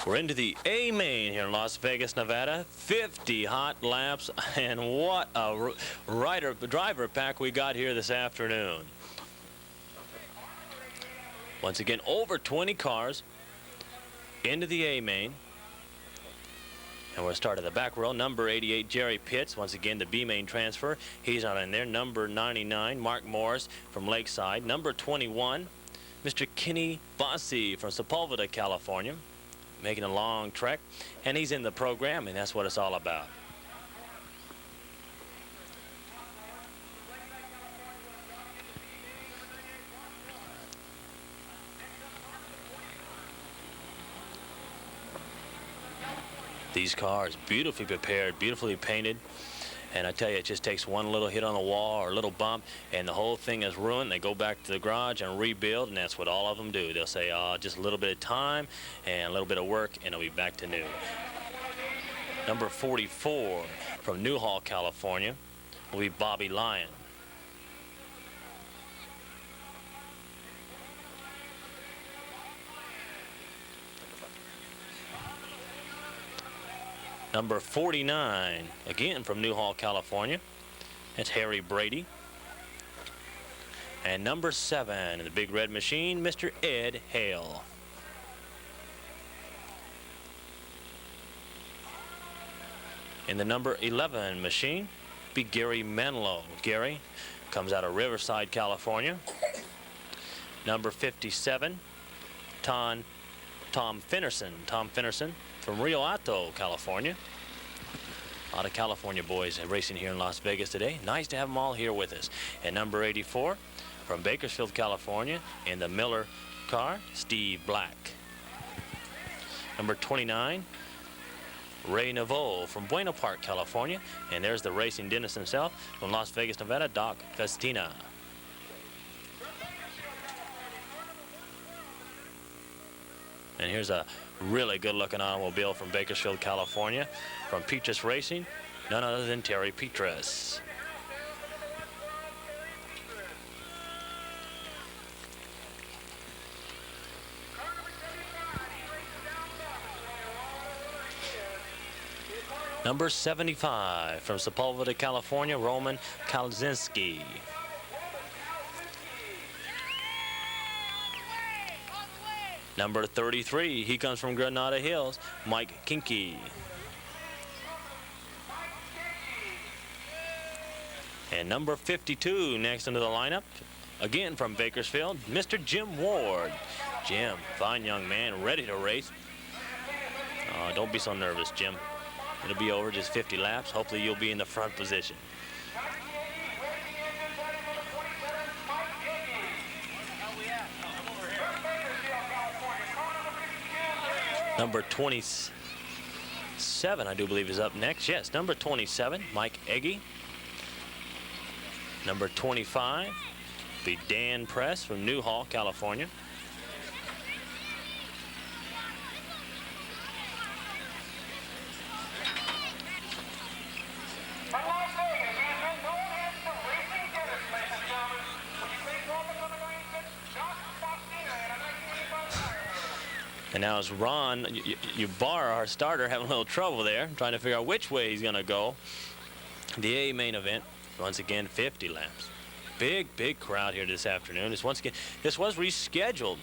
We're into the A main here in Las Vegas, Nevada. 50 hot laps, and what a driver pack we got here this afternoon. Once again, over 20 cars into the A main. And we'll start at the back row. Number 88, Jerry Pitts. Once again, the B main transfer. He's not in there. Number 99, Mark Morris from Lakeside. Number 21, Mr. Kenny Bossey from Sepulveda, California, making a long trek. And he's in the program, and that's what it's all about. These cars beautifully prepared, beautifully painted, and I tell you, it just takes one little hit on the wall or a little bump and the whole thing is ruined. They go back to the garage and rebuild, and that's what all of them do. They'll say, just a little bit of time and a little bit of work, and it'll be back to new. Number 44 from Newhall, California will be Bob Lyon. Number 49, again from Newhall, California, it's Harry Brady. And number 7 in the big red machine, Mr. Ed Hale. In the number 11 machine, be Gary Manlow. Gary comes out of Riverside, California. Number 57, Tom Finnerson. Tom Finnerson from Rio Alto, California. A lot of California boys racing here in Las Vegas today. Nice to have them all here with us. And number 84 from Bakersfield, California, in the Miller car, Steve Black. Number 29, Ray Neveau from Buena Park, California. And there's the racing dentist himself from Las Vegas, Nevada, Doc Faustina. And here's a really good-looking automobile from Bakersfield, California, from Petris Racing, none other than Terry Petris. Number 75 from Sepulveda, California, Roman Calczynski. Number 33, he comes from Granada Hills, Mike Kanke. And number 52 next into the lineup, again from Bakersfield, Mr. Jim Ward. Jim, fine young man, ready to race. Don't be so nervous, Jim. It'll be over, just 50 laps. Hopefully you'll be in the front position. Number 27, I do believe, is up next. Yes, number 27, Mike Egge. Number 25, be Dan Press from Newhall, California. And now is Ron, you bar our starter, having a little trouble there, trying to figure out which way he's going to go. The A main event, once again, 50 laps. Big crowd here this afternoon. This was rescheduled.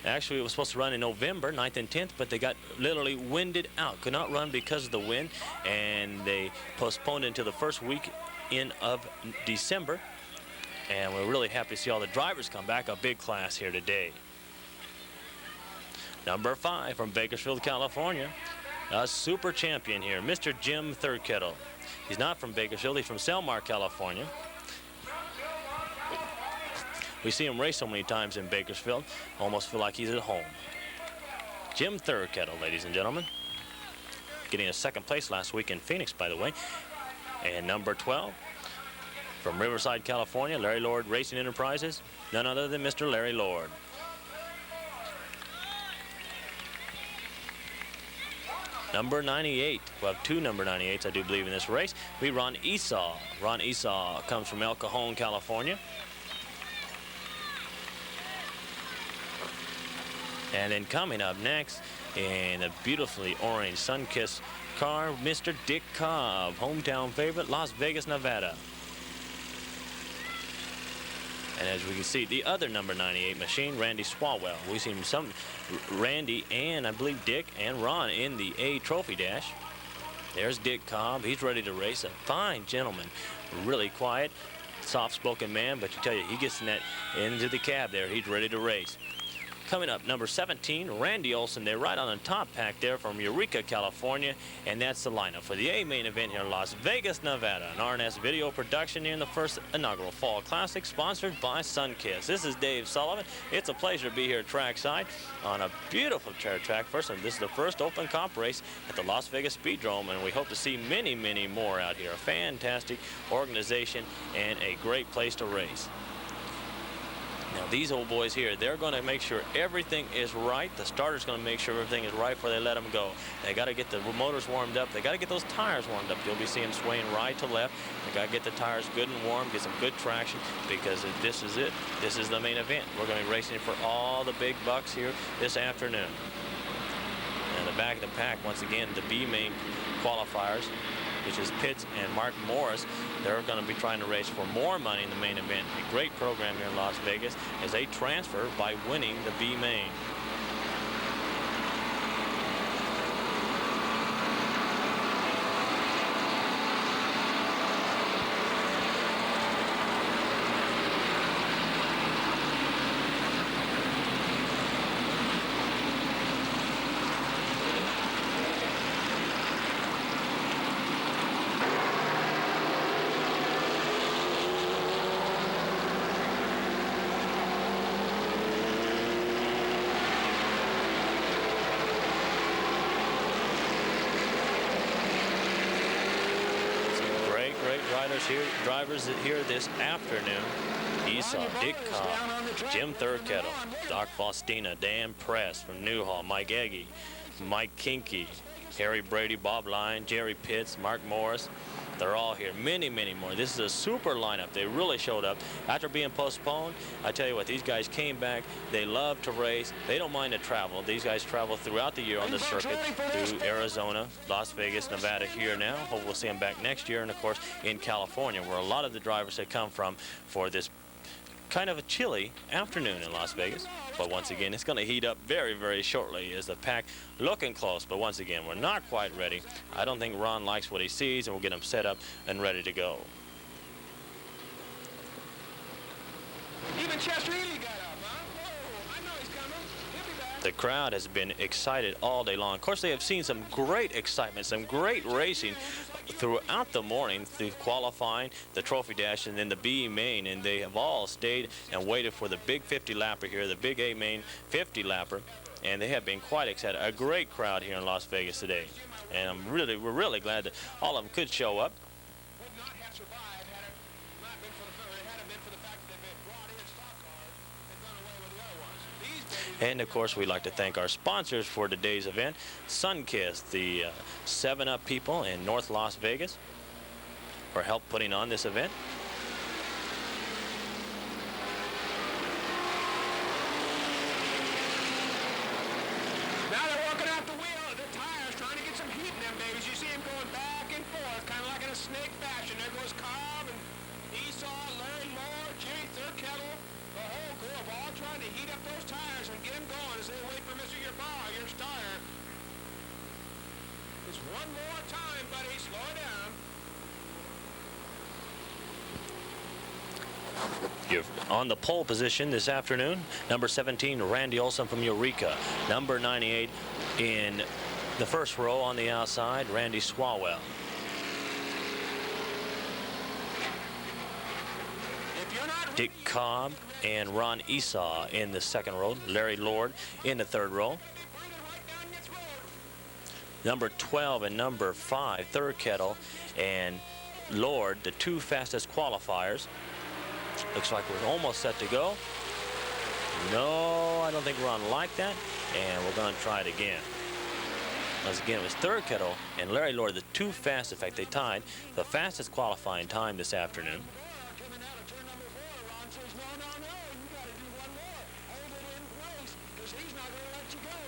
Actually, it was supposed to run in November, 9th and 10th, but they got literally winded out. Could not run because of the wind, and they postponed it until the first week of December. And we're really happy to see all the drivers come back. A big class here today. Number 5 from Bakersfield, California, a super champion here, Mr. Jim Thirkettle. He's not from Bakersfield, he's from Selmar, California. We see him race so many times in Bakersfield, almost feel like he's at home. Jim Thirkettle, ladies and gentlemen, getting a second place last week in Phoenix, by the way. And number 12 from Riverside, California, Larry Lord Racing Enterprises, none other than Mr. Larry Lord. Number 98, we'll have 2 number 98s, I do believe, in this race. We Ron Esau. Ron Esau comes from El Cajon, California. And then coming up next in a beautifully orange Sunkist car, Mr. Dick Cobb, hometown favorite, Las Vegas, Nevada. And as we can see, the other number 98 machine, Randy Swalwell. We've seen some Randy and I believe Dick and Ron in the A Trophy Dash. There's Dick Cobb. He's ready to race. A fine gentleman, really quiet, soft-spoken man, but you tell you, he gets into the cab there. He's ready to race. Coming up, number 17, Randy Olson. They're right on the top pack there from Eureka, California, and that's the lineup for the A main event here in Las Vegas, Nevada. An RNS video production here in the first inaugural Fall Classic, sponsored by Sunkist. This is Dave Sullivan. It's a pleasure to be here trackside on a beautiful track. First, this is the first open comp race at the Las Vegas Speedrome, and we hope to see many, many more out here. A fantastic organization and a great place to race. Now, these old boys here, they're going to make sure everything is right. The starter's going to make sure everything is right before they let them go. They got to get the motors warmed up. They got to get those tires warmed up. You'll be seeing swaying right to left. They got to get the tires good and warm, get some good traction, because this is it. This is the main event. We're going to be racing for all the big bucks here this afternoon. And the back of the pack, once again, the B main qualifiers, which is Pitts and Mark Morris. They're going to be trying to race for more money in the main event. A great program here in Las Vegas as they transfer by winning the B main. Drivers here this afternoon: Esau, Dick Cobb, Jim Thirkettle, Doc Faustina, Dan Press from Newhall, Mike Egge, Mike Kanke, Harry Brady, Bob Lyon, Jerry Pitts, Mark Morris. They're all here. Many, many more. This is a super lineup. They really showed up. After being postponed, I tell you what, these guys came back. They love to race. They don't mind to travel. These guys travel throughout the year on the circuit through Arizona, Las Vegas, Nevada here now. Hope we'll see them back next year. And, of course, in California, where a lot of the drivers have come from for this kind of a chilly afternoon in Las Vegas. But once again, it's going to heat up very, very shortly as the pack looking close. But once again, we're not quite ready. I don't think Ron likes what he sees, and we'll get him set up and ready to go. Even Chester Ely got up, huh? Whoa, I know he's coming. He'll be back. The crowd has been excited all day long. Of course, they have seen some great excitement, some great racing throughout the morning, through qualifying, the trophy dash, and then the B main, and they have all stayed and waited for the big 50 lapper here, the big A main 50 lapper, and they have been quite excited. A great crowd here in Las Vegas today, and we're really glad that all of them could show up. Would not have survived had it not been for the fact that they've been brought in stock cars and gone away with the other ones. And of course, we'd like to thank our sponsors for today's event: Sunkist, the 7-Up people in North Las Vegas, for help putting on this event. Now they're working out the wheel, the tires, trying to get some heat in them babies. You see them going back and forth, kind of like in a snake fashion. There goes Cobb and Esau, Larry Moore, Jimmy Thirkettle, the whole group, all trying to heat up those tires and get them going as they wait for Mr. your starter. Just one more time, buddy. Slow it down. You're on the pole position this afternoon. Number 17, Randy Olson from Eureka. Number 98 in the first row on the outside, Randy Swalwell. Dick Cobb and Ron Esau in the second row. Larry Lord in the third row. Number 12 and number 5, Thirkettle and Lord, the two fastest qualifiers. Looks like we're almost set to go. No, I don't think Ron liked that, and we're going to try it again. Once again, it was Thirkettle and Larry Lord, the two fastest. In fact, they tied the fastest qualifying time this afternoon.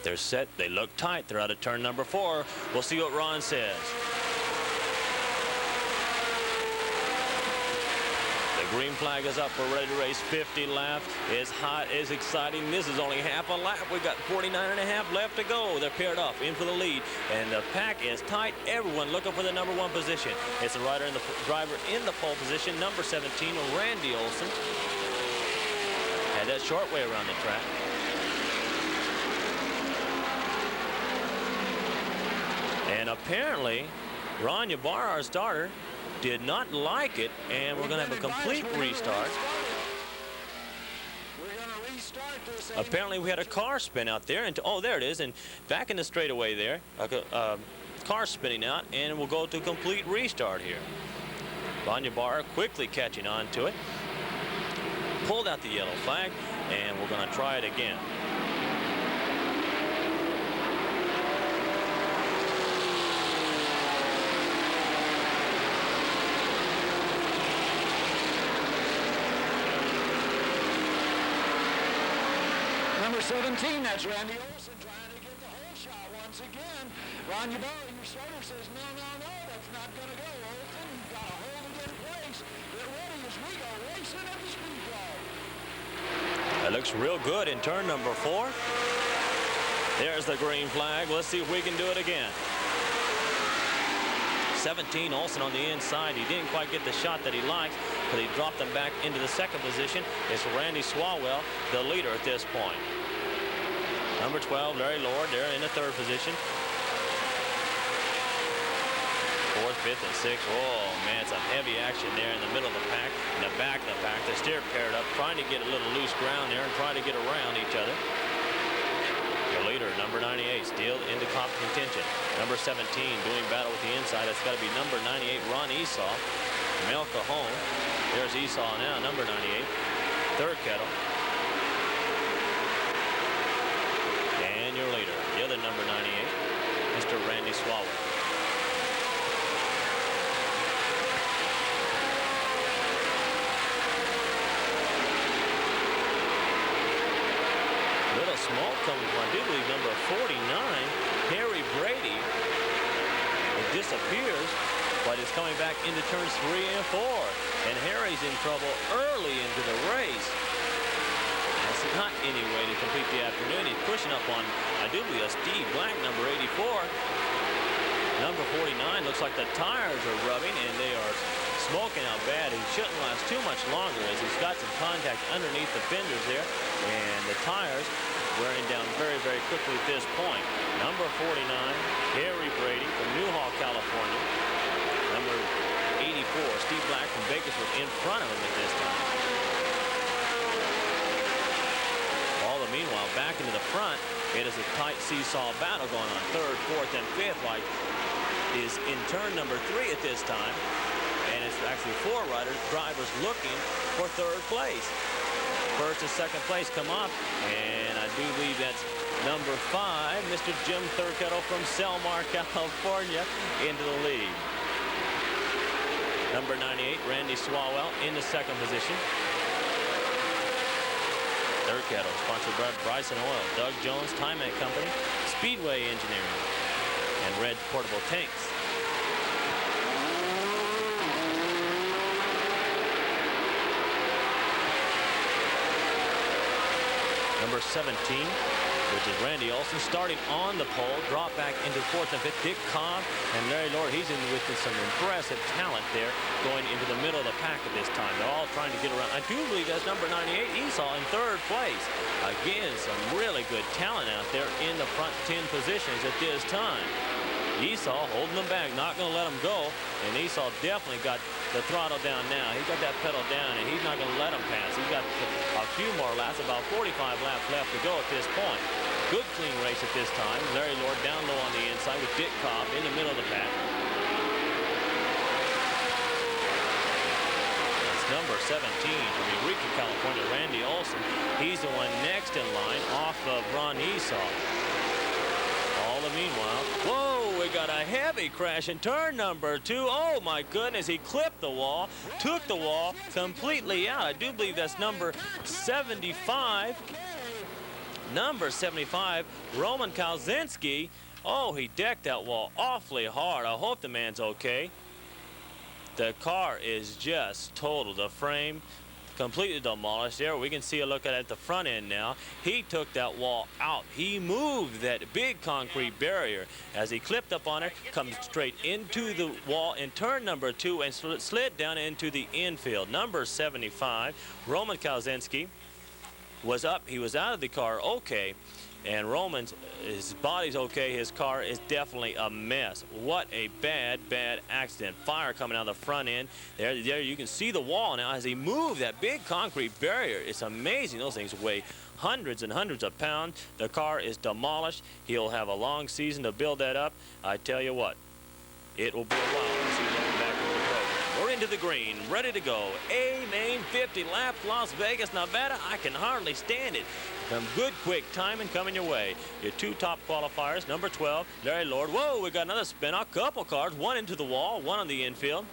They're set. They look tight. They're out of turn number 4. We'll see what Ron says. The green flag is up. We're ready to race 50 laps. It's hot. It's exciting. This is only half a lap. We've got 49.5 left to go. They're paired up in for the lead, and the pack is tight. Everyone looking for the number 1 position. It's the driver in the pole position, number 17, Randy Olson. Had that short way around the track. And apparently, Ron Esau, our starter, did not like it, and we're going to have a complete restart. Apparently, we had a car spin out there, and oh, there it is, and back in the straightaway there, car spinning out, and we'll go to a complete restart here. Ron Esau quickly catching on to it, pulled out the yellow flag, and we're going to try it again. Number 17, that's Randy Olson trying to get the hole shot once again. Ron Esau, your starter, says, no, that's not going to go. Olson, you've got to hold it in place. Get ready as we go racing at the Speedrome. That looks real good in turn number 4. There's the green flag. Let's see if we can do it again. 17, Olson on the inside. He didn't quite get the shot that he likes, but he dropped them back into the second position. It's Randy Swalwell, the leader at this point. Number 12, Larry Lord, they're in the third position. 4th, 5th, and 6th. Oh, man, some heavy action there in the middle of the pack. In the back of the pack, they're still paired up, trying to get a little loose ground there and try to get around each other. The leader, number 98, still into comp contention. Number 17, doing battle with the inside. That's got to be number 98, Ron Esau. Mel Cajon. There's Esau now, number 98. Thirkettle. And your leader, the other number 98, Mr. Randy Swalwell. Smoke coming from, I do believe, number 49, Harry Brady. It disappears, but it's coming back into turns 3 and 4. And Harry's in trouble early into the race. That's not any way to complete the afternoon. He's pushing up on, I do believe, a Steve Black, number 84. Number 49, looks like the tires are rubbing, and they are smoking out bad. He shouldn't last too much longer, as he's got some contact underneath the fenders there, and the tires wearing down very, very quickly at this point. Number 49, Harry Brady from Newhall, California. Number 84, Steve Black from Bakersfield, in front of him at this time. All the meanwhile, back into the front, it is a tight seesaw battle going on. 3rd, 4th, and 5th, like, is in turn number 3 at this time. And it's actually 4 drivers looking for 3rd place. 1st and 2nd place come up, and I do believe that's number 5, Mr. Jim Thirkettle from Selmar, California, into the lead. Number 98, Randy Swalwell, in the 2nd position. Thirkettle, sponsored by Bryson Oil, Doug Jones, Time and Company, Speedway Engineering, and Red Portable Tanks. Number 17, which is Randy Olson, starting on the pole, drop back into 4th and 5th. Dick Cobb and Larry Lord, he's in with some impressive talent there, going into the middle of the pack at this time. They're all trying to get around. I do believe that's number 98, Esau, in 3rd place. Again, some really good talent out there in the front 10 positions at this time. Esau holding them back, not going to let them go, and Esau definitely got the throttle down now. He's got that pedal down, and he's not going to let them pass. He's got a few more laps, about 45 laps left to go at this point. Good clean race at this time. Larry Lord down low on the inside with Dick Cobb in the middle of the pack. That's number 17 from Eureka, California, Randy Olson. He's the one next in line off of Ron Esau. All the meanwhile, whoa, we got a heavy crash in turn number 2. Oh my goodness, he clipped the wall, took the wall completely out. I do believe that's number 75, Number 75, Roman Calczynski. Oh, he decked that wall awfully hard. I hope the man's okay. The car is just total. The frame completely demolished. There, we can see a look at the front end now. He took that wall out. He moved that big concrete barrier. As he clipped up on it, comes straight into the wall in turn number 2 and slid down into the infield. Number 75, Roman Calczynski, was up. He was out of the car okay. And Roman's, his body's okay. His car is definitely a mess. What a bad, bad accident. Fire coming out of the front end. There you can see the wall now as he moved that big concrete barrier. It's amazing. Those things weigh hundreds and hundreds of pounds. The car is demolished. He'll have a long season to build that up. I tell you what, it will be a while to see him back into the program. We're into the green, ready to go. A main 50 laps, Las Vegas, Nevada. I can hardly stand it. Some good, quick timing coming your way. Your 2 top qualifiers, number 12, Larry Lord. Whoa, we got another spin. A couple cars, one into the wall, one on the infield.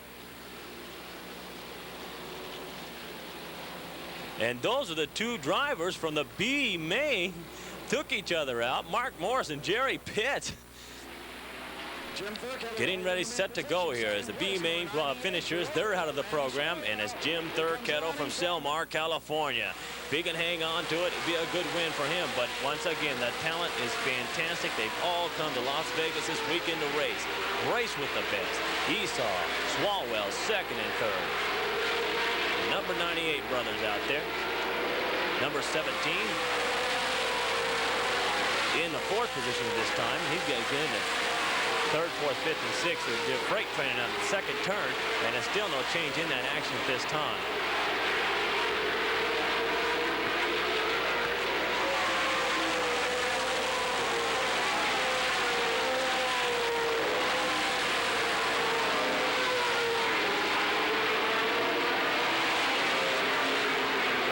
And those are the 2 drivers from the B main. Took each other out. Mark Morris and Jerry Pitt. Getting ready, set to go here as the B main finishers. They're out of the program, and it's Jim Thirkettle from Selmar, California. If he can hang on to it, it'd be a good win for him. But once again, the talent is fantastic. They've all come to Las Vegas this weekend to race. Race with the best. Esau, Swalwell, second and third. Number 98 brothers out there. Number 17 in the 4th position this time. He's getting into 3rd, 4th, 5th, and 6th. They're freight training on the 2nd turn, and there's still no change in that action at this time.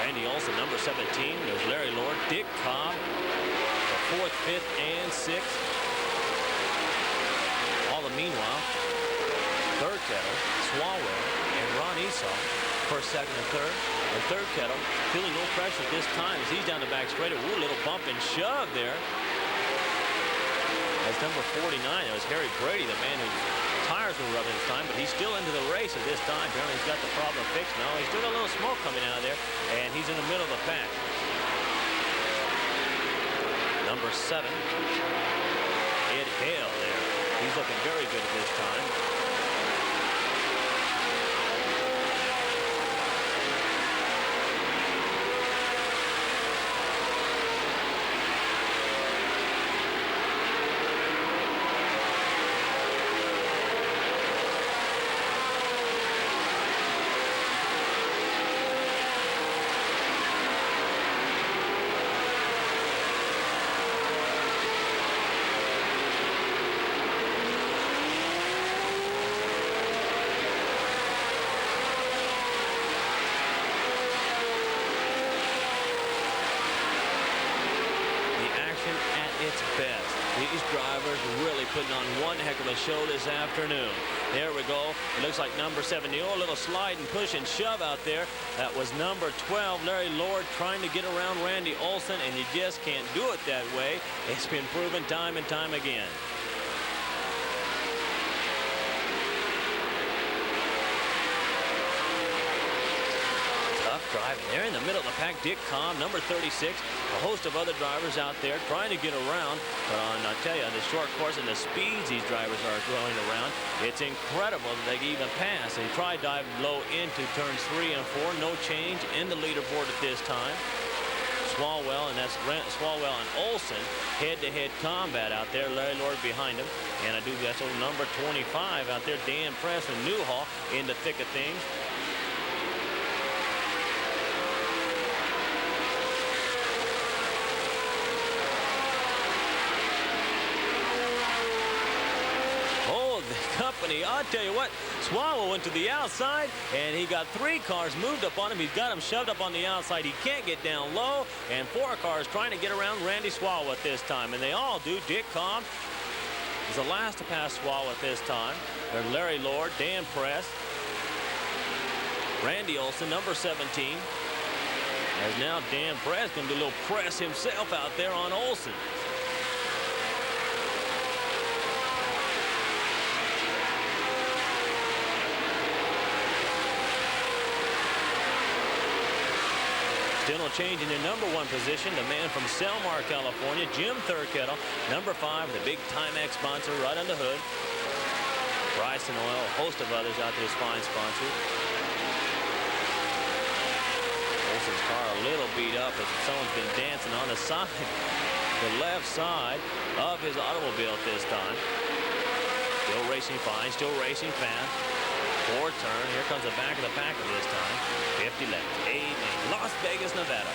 Randy Olson, number 17. There's Larry Lord, Dick Cobb, the 4th, 5th, and 6th. Meanwhile, Thirkettle, Swalwell, and Ron Esau, 1st, 2nd, and 3rd. And Thirkettle feeling no pressure at this time as he's down the back straight. Ooh, a little bump and shove there. That's number 49. It was Harry Brady, the man whose tires were rubbing this time, but he's still into the race at this time. Apparently he's got the problem fixed now. He's doing a little smoke coming out of there, and he's in the middle of the pack. Number 7, Ed Hale there. He's looking very good at this time. These drivers really putting on one heck of a show this afternoon. There we go. It looks like number 70. Oh, a little slide and push and shove out there. That was number 12, Larry Lord, trying to get around Randy Olson, and you just can't do it that way. It's been proven time and time again. Driving there in the middle of the pack, Dick Cobb, number 36, a host of other drivers out there trying to get around. But I tell you, on the short course and the speeds these drivers are going around, it's incredible that they can even pass. They try dive low into turns 3 and 4. No change in the leaderboard at this time. Swalwell, and that's Swalwell and Olson, head-to-head combat out there. Larry Lord behind him, and I do guess old number 25 out there, Dan Press and Newhall in the thick of things. Company, I'll tell you what, Swalwell went to the outside, and he got 3 cars moved up on him. He's got him shoved up on the outside. He can't get down low, and 4 cars trying to get around Randy Swalwell at this time, and they all do. Dick Cobb is the last to pass Swalwell at this time. There's Larry Lord, Dan Press, Randy Olson, number 17, As now Dan Press going to do a little press himself out there on Olson. Still no change in your number 1 position. The man from Selmar, California, Jim Thirkettle. Number 5, the big Timex sponsor right on the hood. Bryson Oil, a host of others out there, fine sponsors. Olson's car a little beat up as someone's been dancing on the side, the left side of his automobile at this time. Still racing fine, still racing fast. 4 turn. Here comes the back of the pack of this time. 50 left. 8 in Las Vegas, Nevada.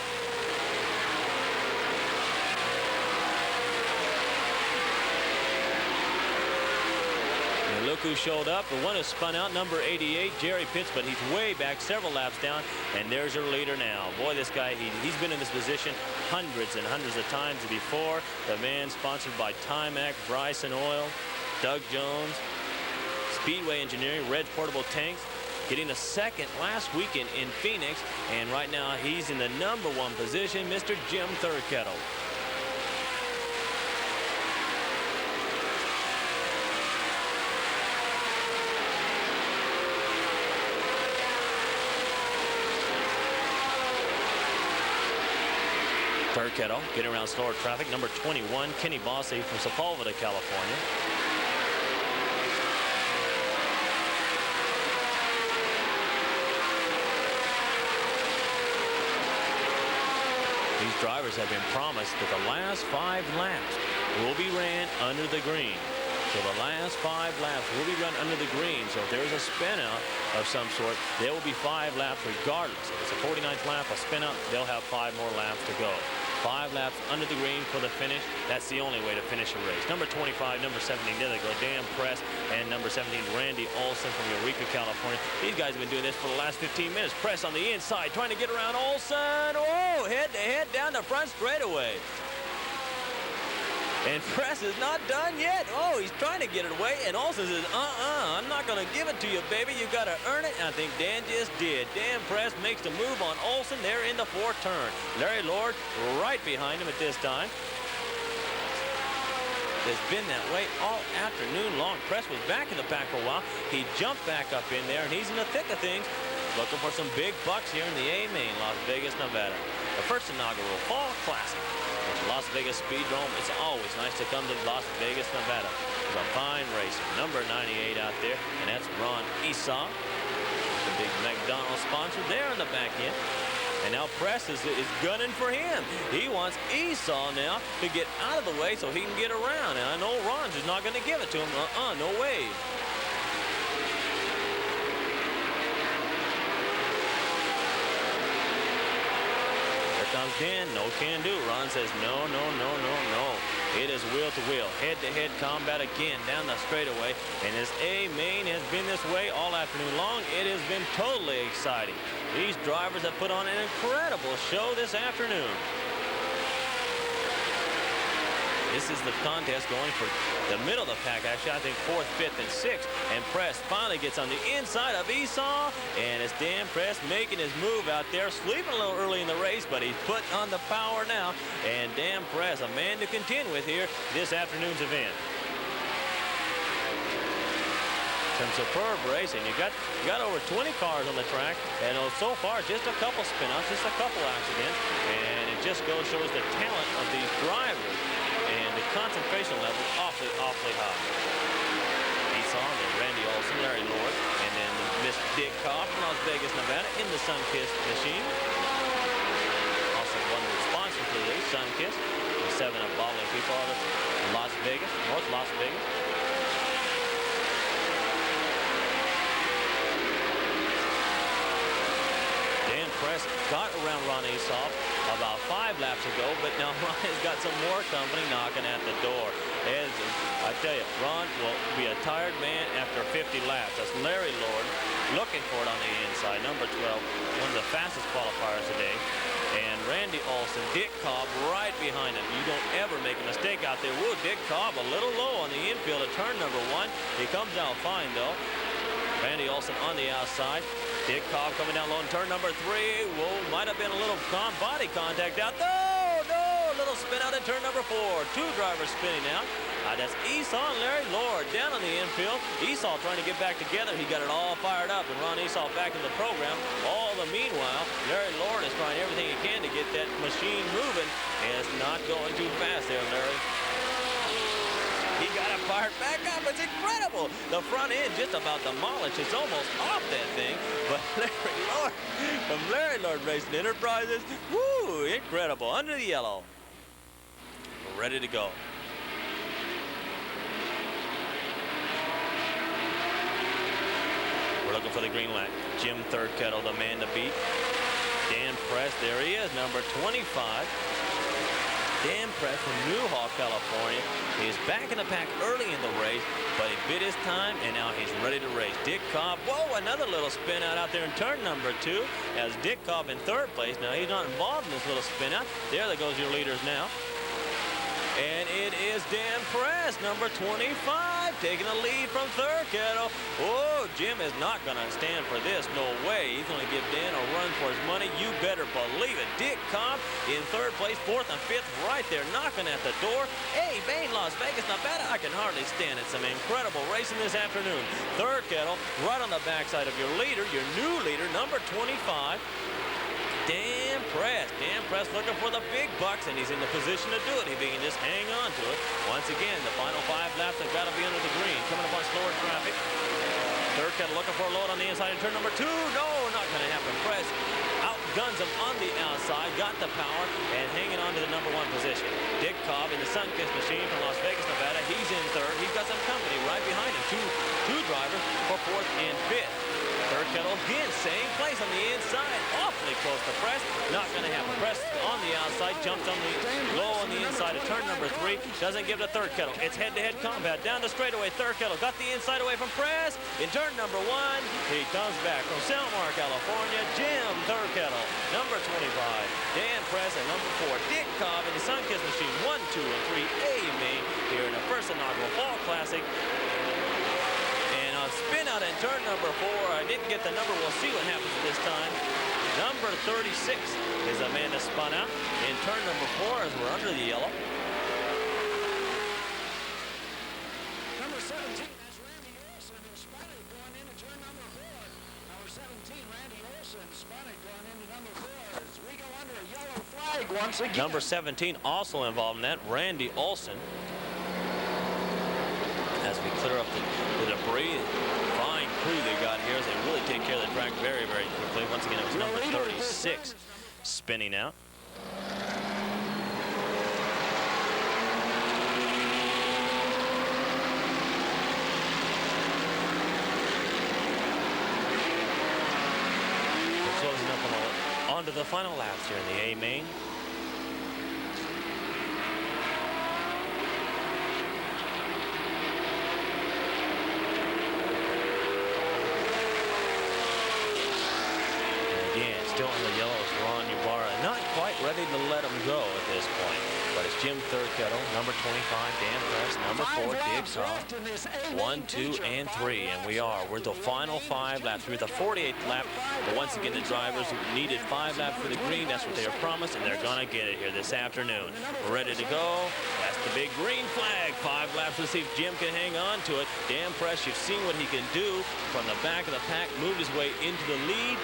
And look who showed up. The one who spun out, number 88, Jerry Pitts, but he's way back, several laps down. And there's your leader now. Boy, this guy, he's been in this position hundreds and hundreds of times before. The man sponsored by Timex, Bryson Oil, Doug Jones, Speedway Engineering, Red Portable Tanks, getting the 2nd last weekend in Phoenix, and right now he's in the number 1 position, Mr. Jim Thirkettle. Thirkettle getting around slower traffic. Number 21, Kenny Bossey from Sepulveda, California. These drivers have been promised that the last 5 laps will be ran under the green. So the last 5 laps will be run under the green. So if there's a spin out of some sort, there will be 5 laps regardless. If it's a 49th lap, a spin out, they'll have 5 more laps to go. 5 laps under the green for the finish. That's the only way to finish a race. Number 25, number 17, there they go, Dan Press, and number 17, Randy Olson from Eureka, California. These guys have been doing this for the last 15 minutes. Press on the inside, trying to get around Olson. Oh, head to head down the front straightaway. And Press is not done yet. Oh, he's trying to get it away, and Olson says, I'm not going to give it to you, baby. You got to earn it. And I think Dan just did. Dan Press makes the move on Olson. They're in the 4th turn. Larry Lord right behind him at this time. It's been that way all afternoon long. Press was back in the pack for a while. He jumped back up in there, and he's in the thick of things, looking for some big bucks here in the A-Main, Las Vegas, Nevada. The first inaugural Fall Classic. Las Vegas Speedrome. It's always nice to come to Las Vegas, Nevada. It's a fine racer. Number 98 out there, and that's Ron Esau, the big McDonald's sponsor there in the back end. And now Press is gunning for him. He wants Esau now to get out of the way so he can get around. And I know Ron's is not going to give it to him. No way. Comes Dan, no can do. Ron says no. It is wheel to wheel, head-to-head combat again down the straightaway. And this A-Main has been this way all afternoon long. It has been totally exciting. These drivers have put on an incredible show this afternoon. This is the contest going for the middle of the pack, actually. I think 4th, 5th, and 6th. And Press finally gets on the inside of Esau. And it's Dan Press making his move out there. Sleeping a little early in the race, but he's put on the power now. And Dan Press, a man to contend with here this afternoon's event. Some superb racing. You got over 20 cars on the track. And so far, just a couple spin-outs, just a couple accidents. And it just shows the talent of these drivers. And the concentration level awfully high. Esau, then Randy Olson, Larry Lord, and then Mr. Dick Cobb from Las Vegas, Nevada in the Sunkist machine. Also one of the sponsors for this, Sunkist, the 7-Up bottling people out of Las Vegas, North Las Vegas. Dan Press got around Ron Esau about 5 laps ago, but now Ron has got some more company knocking at the door. As I tell you, Ron will be a tired man after 50 laps. That's Larry Lord looking for it on the inside. Number 12, one of the fastest qualifiers today. And Randy Olson, Dick Cobb right behind him. You don't ever make a mistake out there. Whoa, Dick Cobb a little low on the infield at turn number 1. He comes out fine, though. Randy Olson on the outside. Dick Cobb coming down low in turn number 3. Whoa, might have been a little body contact out. No, little spin out in turn number 4. 2 drivers spinning out. That's Esau and Larry Lord down on the infield. Esau trying to get back together. He got it all fired up, and Ron Esau back in the program. All the meanwhile, Larry Lord is trying everything he can to get that machine moving, and it's not going too fast there, Larry. He got it fired back up. It's incredible. The front end just about demolished. It's almost off that thing. But Larry Lord from Larry Lord Racing Enterprises, woo, incredible. Under the yellow. Ready to go. We're looking for the green light. Jim Thirkettle, the man to beat. Dan Press, there he is, number 25. Dan Press from Newhall, California. He's back in the pack early in the race, but he bid his time, and now he's ready to race. Dick Cobb, whoa, another little spin out there in turn number 2. As Dick Cobb in 3rd place. Now, he's not involved in this little spin out. There goes your leaders now. And it is Dan Press, number 25, taking the lead from Thirkettle. Oh, Jim is not going to stand for this. No way. He's going to give Dan a run for his money. You better believe it. Dick Cobb in 3rd place, 4th and 5th, right there, knocking at the door. Hey, Maine, Las Vegas, Nevada, I can hardly stand it. Some incredible racing this afternoon. Thirkettle right on the backside of your leader, your new leader, number 25. Dan Press. Dan Press looking for the big bucks, and he's in the position to do it if he can just hang on to it. Once again, the final 5 laps have got to be under the green. Coming up on slower traffic. Thirkettle looking for a load on the inside in turn number 2. No, not going to happen. Press outguns him on the outside, got the power, and hanging on to the number 1 position. Dick Cobb in the Sunkist machine from Las Vegas, Nevada. He's in 3rd. He's got some company right behind him. Two drivers for 4th and 5th. Thirkettle again, same place on the inside, awfully close to Press. Not going to happen. Press on the outside, jumps on the low on the inside of turn number 3. Doesn't give to Thirkettle. It's head-to-head combat down the straightaway. Thirkettle got the inside away from Press. In turn number 1, he comes back from Selmar, California. Jim Thirkettle, number 25. Dan Press at number 4. Dick Cobb in the Sunkist machine, 1, 2, and 3. Maine here in the first inaugural Fall Classic. Spin out in turn number 4. I didn't get the number. We'll see what happens this time. Number 36 is the man that spun out in turn number 4 as we're under the yellow. Number 17, that's Randy Olson, who spun it going into turn number 4. Number 17, Randy Olson, spun it going into number 4 as we go under a yellow flag once again. Number 17 also involved in that, Randy Olson. As we clear up the debris, fine crew they got here as they really take care of the track very, very quickly. Once again, it was number 36 spinning out. We're closing up on to the final laps here in the A main. Still in the yellow is Ron Esau. Not quite ready to let him go at this point. But it's Jim Thirkettle, number 25, Dan Press, number 4, Dick Cobb. 1, 2, and 3. And we're the final 5 laps. We're the 48th lap. But once again, the drivers needed 5 laps for the green. That's what they were promised, and they're going to get it here this afternoon. We're ready to go. That's the big green flag. 5 laps. Let's see if Jim can hang on to it. Dan Press, you've seen what he can do from the back of the pack, moved his way into the lead.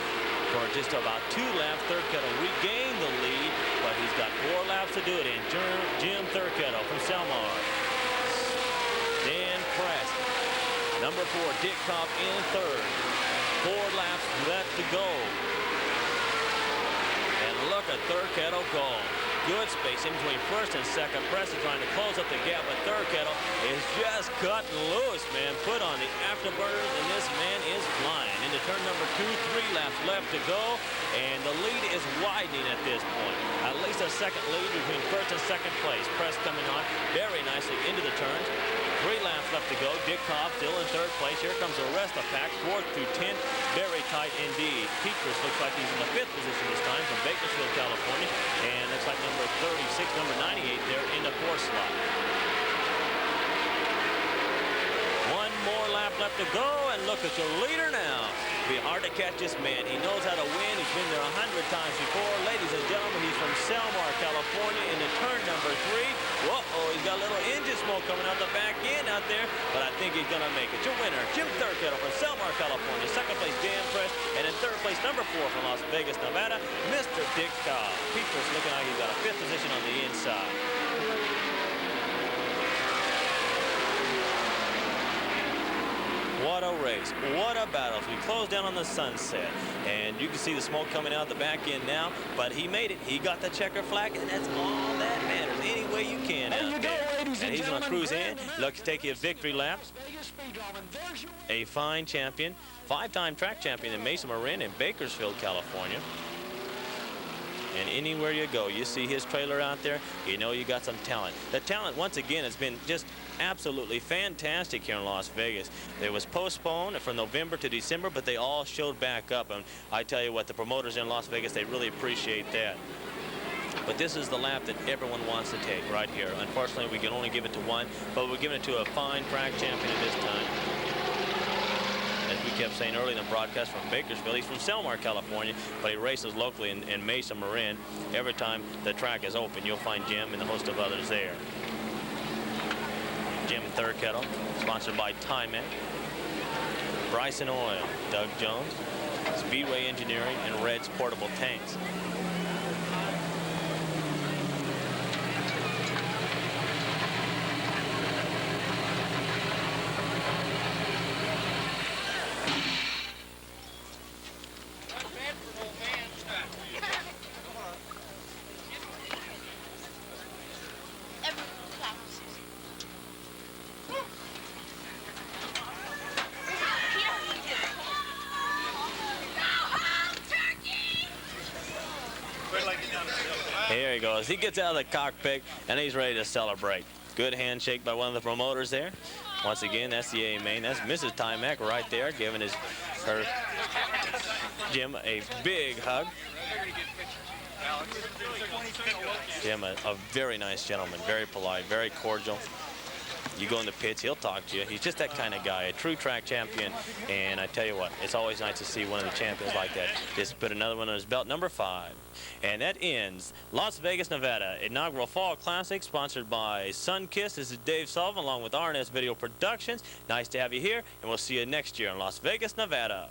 For just about 2 laps, Thirkettle regained the lead, but he's got 4 laps to do it in. Jim Thirkettle from Selmar. Dan Press, number 4, Dick Cobb in 3rd. 4 laps left to go. And look at Thirkettle go. Good space in between 1st and 2nd. Press is trying to close up the gap, but Thirkettle is just cutting loose, man. Put on the afterburners, and this man is flying. Into turn number 2, 3 laps left to go, and the lead is widening at this point. At least a second lead between 1st and 2nd place. Press coming on very nicely into the turns. 3 laps left to go. Dick Cobb still in 3rd place. Here comes the rest of the pack, 4th through 10th. Very tight indeed. Petris looks like he's in the 5th position this time from Bakersfield, California. And looks like number 36, number 98 there in the 4th slot. 1 more lap lap to go, and look at your leader now. It'll be hard to catch this man. He knows how to win. He's been there 100 times before. Ladies and gentlemen, he's from Selmar, California, into turn number 3. Whoa, he's got a little engine smoke coming out the back end out there, but I think he's gonna make it. Your winner, Jim Thirkettle from Selmar, California. Second place, Dan Press, and in third place, number 4 from Las Vegas, Nevada, Mr. Dick Cobb. Petris looking like he's got a 5th position on the inside. What a race. What a battle. As we close down on the sunset. And you can see the smoke coming out the back end now. But he made it. He got the checker flag, and that's all that matters. Any way you can out there. And he's going to cruise in. Look to take you a victory lap. A fine champion. 5-time track champion in Mesa Marin in Bakersfield, California. And anywhere you go, you see his trailer out there, you know you got some talent. The talent, once again, has been just absolutely fantastic here in Las Vegas. It was postponed from November to December, but they all showed back up. And I tell you what, the promoters in Las Vegas, they really appreciate that. But this is the lap that everyone wants to take right here. Unfortunately, we can only give it to one, but we're giving it to a fine track champion at this time. As we kept saying earlier in the broadcast, from Bakersfield. He's from Selmar, California, but he races locally in Mesa Marin. Every time the track is open, you'll find Jim and a host of others there. Jim Thirkettle, sponsored by Timex, Bryson Oil, Doug Jones, Speedway Engineering, and Red's Portable Tanks. Here he goes. He gets out of the cockpit, and he's ready to celebrate. Good handshake by one of the promoters there. Once again, that's the A-main. That's Mrs. Timac right there, giving her Jim a big hug. Jim, a very nice gentleman, very polite, very cordial. You go in the pits, he'll talk to you. He's just that kind of guy, a true track champion. And I tell you what, it's always nice to see one of the champions like that. Just put another one on his belt, number 5. And that ends Las Vegas, Nevada inaugural Fall Classic, sponsored by Sunkist. This is Dave Sullivan along with RNS Video Productions. Nice to have you here, and we'll see you next year in Las Vegas, Nevada.